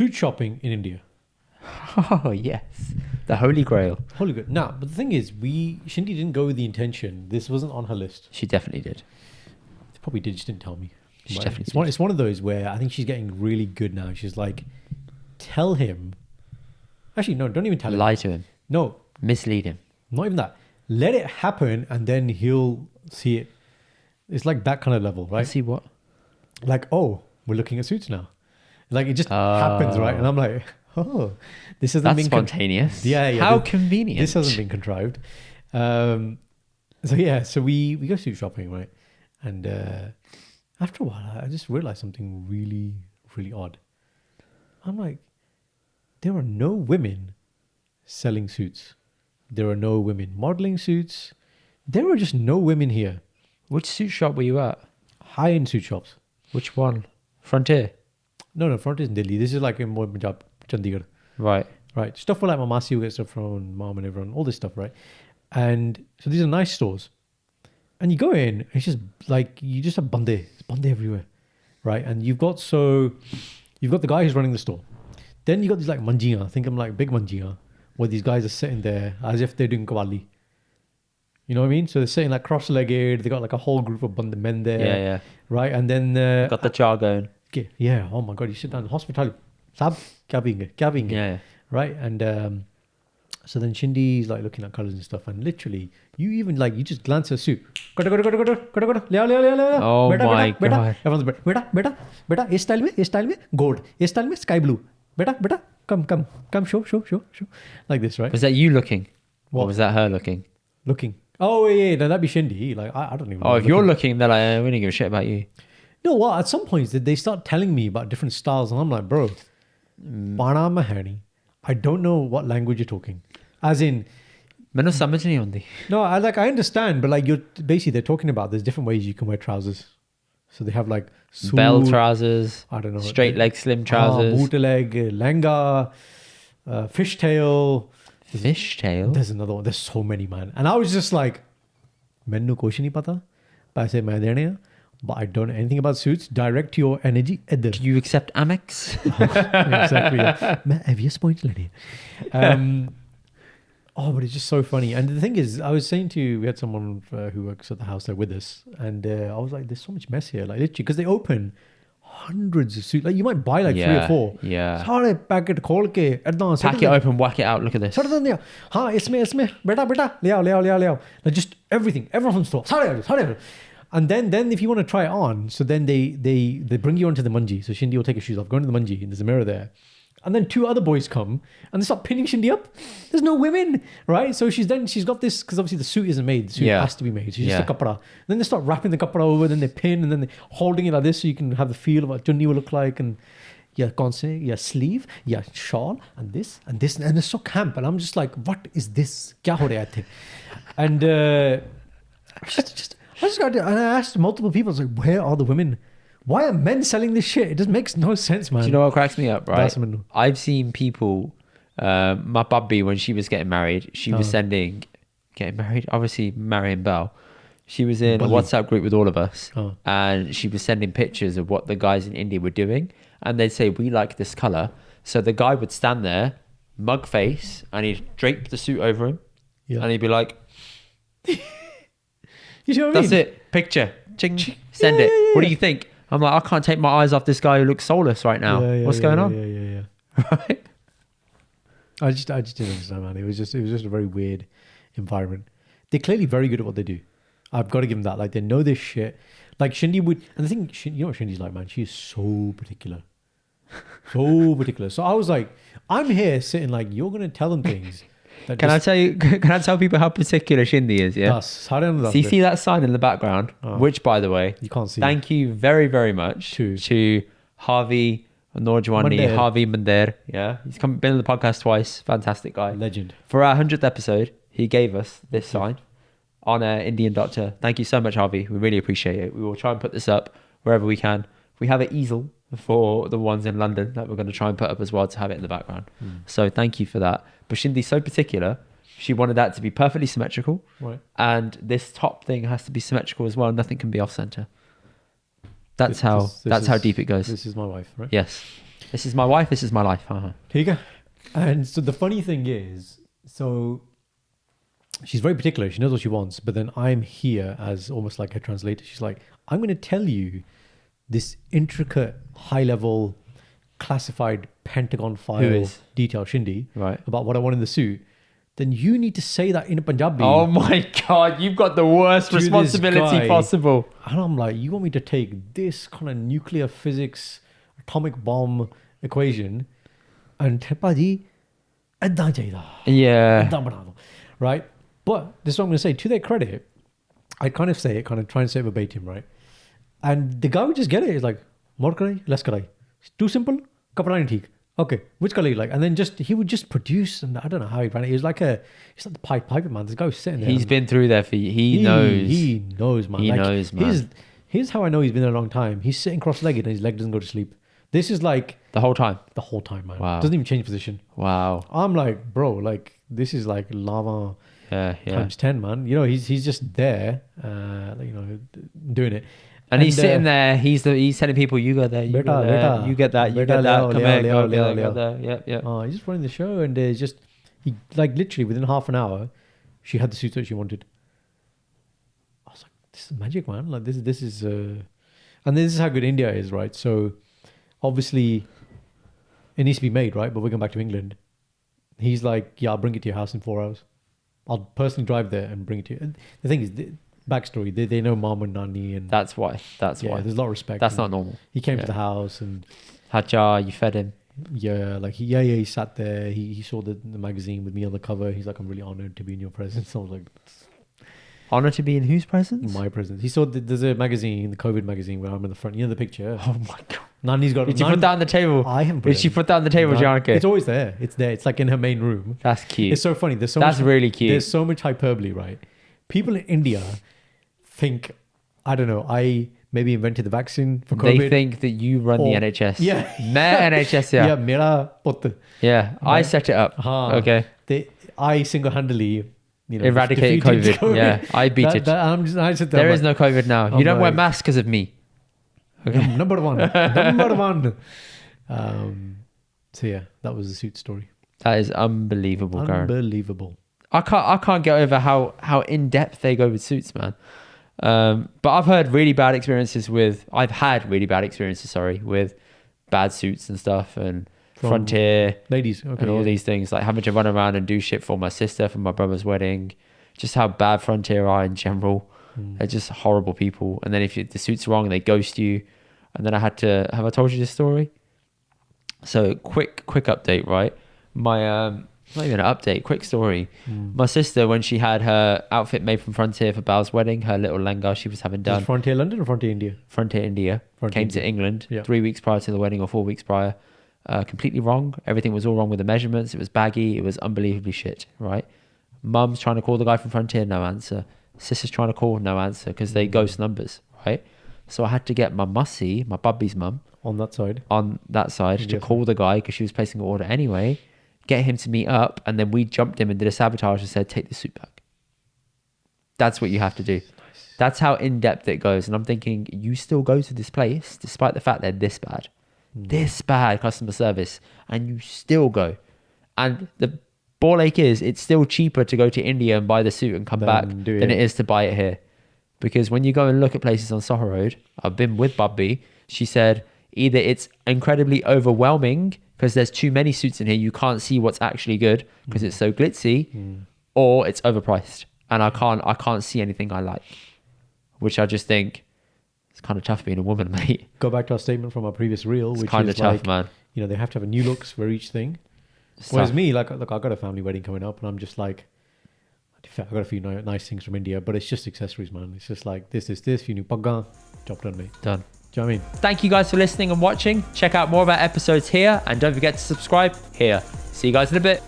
suit shopping in India. Oh, yes. The Holy Grail. Holy good. Now, but the thing is, Shindy didn't go with the intention. This wasn't on her list. She definitely did. She probably did, just didn't tell me. She Right? definitely It's did. one, it's one of those where I think she's getting really good now. She's like, tell him. Actually, no, don't even tell him. Lie to him. No, Mislead him. not even that. Let it happen and then he'll see it. It's like that kind of level, right? Let's see what? Like, oh, we're looking at suits now. Like it just happens, right? And I'm like, oh, this hasn't That's been spontaneous. Yeah. How convenient. This hasn't been contrived. So we go suit shopping, right? And after a while, I just realized something really, really odd. I'm like, there are no women selling suits. There are no women modeling suits. There are just no women here. Which suit shop were you at? High-end suit shops. Which one? Frontier? No, front is in Delhi. This is like in Punjab, Chandigarh. Right. Right. Stuff for like my Masi will get stuff from mom and everyone, all this stuff, right? And so these are nice stores. And you go in, and it's just like, you just have bande. It's bande everywhere, right? And you've got the guy who's running the store. Then you got these like manjiya, think of them like big manjiya, where these guys are sitting there as if they're doing qawwali. You know what I mean? So they're sitting like cross-legged. They got like a whole group of bande men there. Yeah. Right? And then... Got the jar going. okay, yeah, oh my God, you sit down in hospitality. Sab, kya piyenge? Yeah. Right? And so then Shindy's like looking at colors and stuff, and literally, you just glance at a suit. Kata, leo. Oh my beta. God. Everyone's beta, is style mein, gold, is style mein, sky blue. Beta, come, show. Like this, right? Was that you looking? What? Or was that her looking? Looking. Oh, yeah, no, that'd be Shindy. Like, I don't even know. Oh, if you're looking, they're like, we don't give a shit about you. No, well, at some points they start telling me about different styles, and I'm like, bro, Bana Mahani, I don't know what language you're talking. As in, मैंने समझ नहीं आती. no, I understand, but like they're talking about there's different ways you can wear trousers. So they have like suit, Bell trousers. I don't know, Straight leg slim trousers. bootleg, lenga, fishtail. Fishtail. There's another one. There's so many, man. And I was just like, मैंने कुछ नहीं पता, पैसे मैं देने हैं, but I don't know anything about suits. Direct your energy इधर. Do you accept Amex? Exactly. Yeah. मैं obvious points लेने. But it's just so funny. And the thing is, I was saying to you, we had someone who works at the house there with us, and I was like, there's so much mess here, like literally, because they open hundreds of suits. Like you might buy like 3 or 4. Yeah. सारे packet खोल के एकदम Pack it open, whack it out. Look at this. सड़ दिया. हाँ इसमें बेटा ले आओ. Like just everything, everyone from the store. सारे. And then if you want to try it on, so then they bring you onto the manji. So Shindy will take his shoes off, go into the manji, and there's a mirror there. And then 2 other boys come and they start pinning Shindy up. There's no women, right? So she's got this, because obviously the suit isn't made. The suit has to be made. So she's just a kapra. Then they start wrapping the kapra over, then they pin, and then they're holding it like this so you can have the feel of what chunni will look like. And your sleeve, your shawl, and this. And it's so camp. And I'm just like, what is this? Kya ho raha hai? And I asked multiple people, I was like, where are the women? Why are men selling this shit? It just makes no sense, man. Do you know what cracks me up, right? That's I've seen people, my bubby, when she was getting married, she was getting married, obviously Marion Bell. She was in a WhatsApp group with all of us, and she was sending pictures of what the guys in India were doing, and they'd say, we like this color. So the guy would stand there, mug face, and he'd drape the suit over him, and he'd be like, you know what I mean? That's it, picture, ching, send it. What do you think? I'm like, I can't take my eyes off this guy who looks soulless right now. What's going on? Yeah. Right? I just didn't understand, man. It was just a very weird environment. They're clearly very good at what they do. I've got to give them that. Like, they know this shit. Like Shindy would, and the thing, you know what Shindy's like, man? She's so particular. So I was like, I'm here sitting like, you're going to tell them things. Can I tell people how particular Shindy is? Yeah. So you see that sign in the background, which, by the way, you can't see. Thank you very, very much to Harvey Norjwani, Harvey Mandir. Yeah, he's been on the podcast twice. Fantastic guy, legend. For our 100th episode, he gave us this sign on Indian Doctor. Thank you so much, Harvey. We really appreciate it. We will try and put this up wherever we can. We have an easel for the ones in London that we're going to try and put up as well to have it in the background. So thank you for that. But Shindy's so particular, she wanted that to be perfectly symmetrical. Right. And this top thing has to be symmetrical as well. Nothing can be off center. That's how deep it goes. This is my wife, right? Yes. This is my wife. This is my life. Here you go. And so the funny thing is, so she's very particular. She knows what she wants. But then I'm here as almost like a translator. She's like, I'm going to tell you this intricate, high-level, classified Pentagon file detail, Shindy, right, about what I want in the suit. Then you need to say that in Punjabi. Oh my God, you've got the worst responsibility possible. And I'm like, you want me to take this kind of nuclear physics, atomic bomb equation and Bhaji, ਏਦਾਂ ਚਾਹੀਦਾ. Yeah. ਏਦਾਂ ਬਣਾ ਦੋ. Right? But this is what I'm going to say. To their credit, I kind of say it, kind of try and say it verbatim, right? And the guy would just get it. He's like, more karai, less karai. Too simple? Kapra nahi theek. Okay, which color you like? And then he would just produce, and I don't know how he ran it. He was like the piper man. This guy was sitting there. He's been through there for you. He knows. He knows, man. He knows, man. Here's how I know he's been there a long time. He's sitting cross-legged and his leg doesn't go to sleep. This is like... The whole time? The whole time, man. Wow. Doesn't even change position. Wow. I'm like, bro, like, this is like lava times 10, man. You know, he's just there, doing it. And he's sitting there. He's telling people, you go there, you go there, you get that, you get that. Come here, go there. Yep. Oh, he's just running the show, and he like literally within half an hour, she had the suit that she wanted. I was like, this is magic, man. Like this is, and this is how good India is, right? So obviously, it needs to be made, right? But we're going back to England. He's like, yeah, I'll bring it to your house in 4 hours. I'll personally drive there and bring it to you. And the thing is, backstory, they know mom and nani, and that's why there's a lot of respect. That's not normal. He came to the house and Hajar, you fed him. He sat there, he saw the magazine with me on the cover. He's like, I'm really honored to be in your presence. I was like, honored to be in whose presence? My presence. He saw there's a magazine, the COVID magazine, where I'm in the front. You know the picture? Oh my God. Nani's got. Did you put that on the table? I haven't. Did she put that on the table, Janaka? It's always there. It's there. It's like in her main room. That's cute. It's so funny. That's really cute. There's so much hyperbole, right? People in India think, I don't know, I maybe invented the vaccine for COVID. They think that you run the NHS. Yeah. NHS, yeah. Yeah, mera put. Yeah, I set it up. Okay. I single-handedly, eradicated COVID. Yeah, I beat it. There is no COVID now. You don't wear masks because of me. Okay. Number one. So yeah, that was the suit story. That is unbelievable, Unbelievable. Karen. I can't get over how in depth they go with suits, man. But I've had really bad experiences with bad suits and stuff, and from Frontier ladies, and all these things, like having to run around and do shit for my sister for my brother's wedding. Just how bad Frontier are in general. They're just horrible people. And then if the suit's wrong, they ghost you. And then have I told you this story? So quick update, right? Not even an update, quick story. My sister, when she had her outfit made from Frontier for Bal's wedding, her little lenga she was having done. Was Frontier London or Frontier India? Frontier India. Came to England 3 weeks prior to the wedding or 4 weeks prior. Completely wrong. Everything was all wrong with the measurements. It was baggy. It was unbelievably shit, right? Mum's trying to call the guy from Frontier, no answer. Sister's trying to call, no answer, because they ghost numbers, right? So I had to get my mussy, my bubby's mum, on that side to call the guy because she was placing an order anyway, get him to meet up, and then we jumped him and did a sabotage and said, take the suit back. That's what you have to do. Nice. That's how in-depth it goes. And I'm thinking, you still go to this place despite the fact they're this bad customer service, and you still go. And the ball ache is, it's still cheaper to go to India and buy the suit and come back than it is to buy it here. Because when you go and look at places on Soho Road, I've been with Bubby, she said either it's incredibly overwhelming because there's too many suits in here, you can't see what's actually good because it's so glitzy, or it's overpriced and I can't see anything I like, which I just think it's kind of tough being a woman, mate. Go back to our statement from our previous reel, which kind of is tough, like, man. You know, they have to have a new looks for each thing. Whereas me, like, look, I've got a family wedding coming up and I'm just like, I've got a few nice things from India, but it's just accessories, man. It's just like this, few new paggan, job done, mate. Done. Do you know what I mean? Thank you guys for listening and watching. Check out more of our episodes here and don't forget to subscribe here. See you guys in a bit.